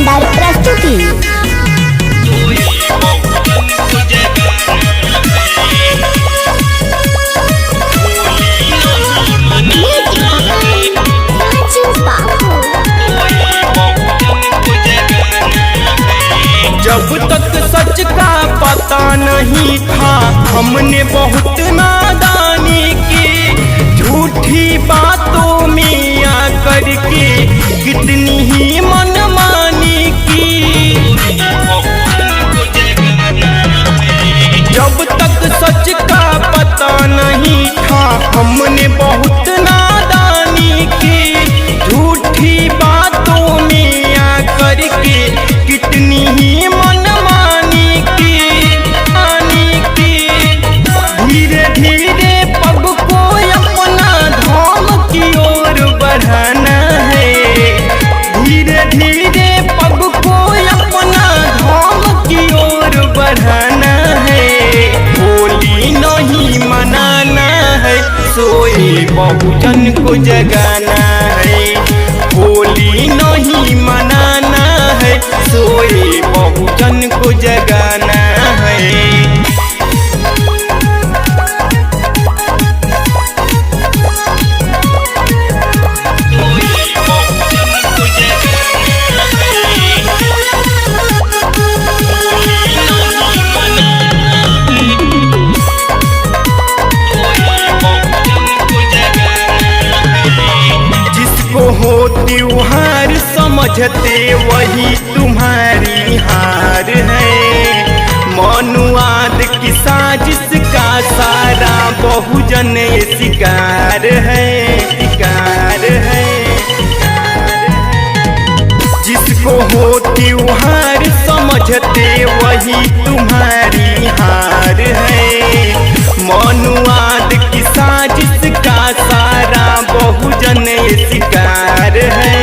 शानदार प्रस्तुति। जब तक सच का पता नहीं था हमने बहुत नादानी की, झूठी बातों में आकर के कितनी ही मनमानी की। जब तक सच का पता नहीं था हमने बहुत नादानी की, झूठी बातों में आकर के कितनी ही मनमानी की। धीरे धीरे पग को अपना धाम की ओर बढ़ाना है, धीरे धीरे पग को अपना धाम की ओर बढ़ाना है। होली नहीं मनाना है, सोए बहुजन को जगाना है। होली नहीं मनाना है, सोए बहुजन को जगाना है। हो त्योहार समझते वही तुम्हारी हार है। मनुवाद की साजिश का सारा बहुजन शिकार है, शिकार है। जिसको हो त्योहार समझते वही तुम्हारी हार है। मनुवाद की साजिश का सारा बहुजन शिकार है।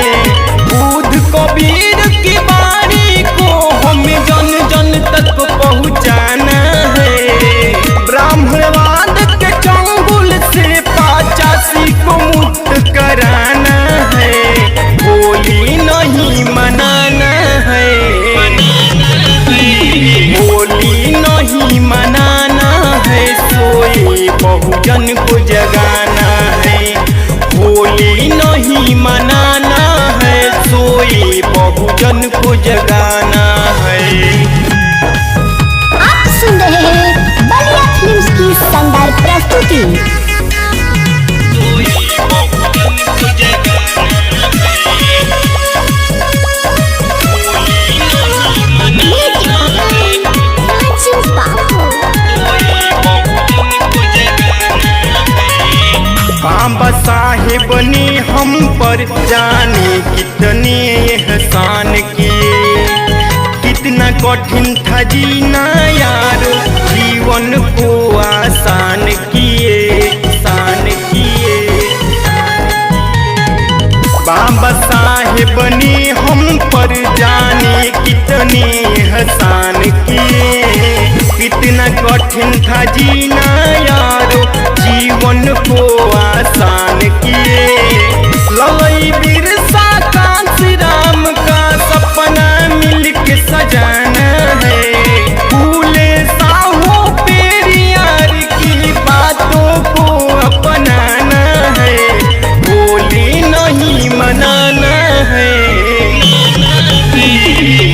बुद्ध कबीर की बाणी को हम जन जन तक पहुँचाना है। ब्राह्मणवाद के चंगुल से पाचासी को मुक्त कराना है। होली नहीं मनाना है, होली नहीं मनाना है, सोए बहुजन को जगाना है। होली नहीं मनाना है, सोए बहुजन को जगाना है। आप सुन रहे हैं बलिया फिल्म्स की शानदार प्रस्तुति। बाबा साहेब ने हम पर जाने कितने एहसान किए। कितना कठिन था जीना यार, जीवन को आसान किए, आसान किए। बाबा साहेब ने हम पर जाने कितने एहसान किए। कितना कठिन था जीना यारो, जीवन को आसान किए। लवई बिरसा कांसी राम का सपना मिलके सजाना है। फूले साहो पेरियार की बातों को अपनाना है। होली नहीं मनाना है,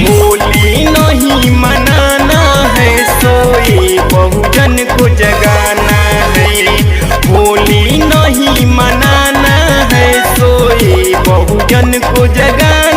होली नहीं मनाना है, सोए बहुजन को जगाना है। होली नहीं मनाना है, सोए बहुजन को जगाना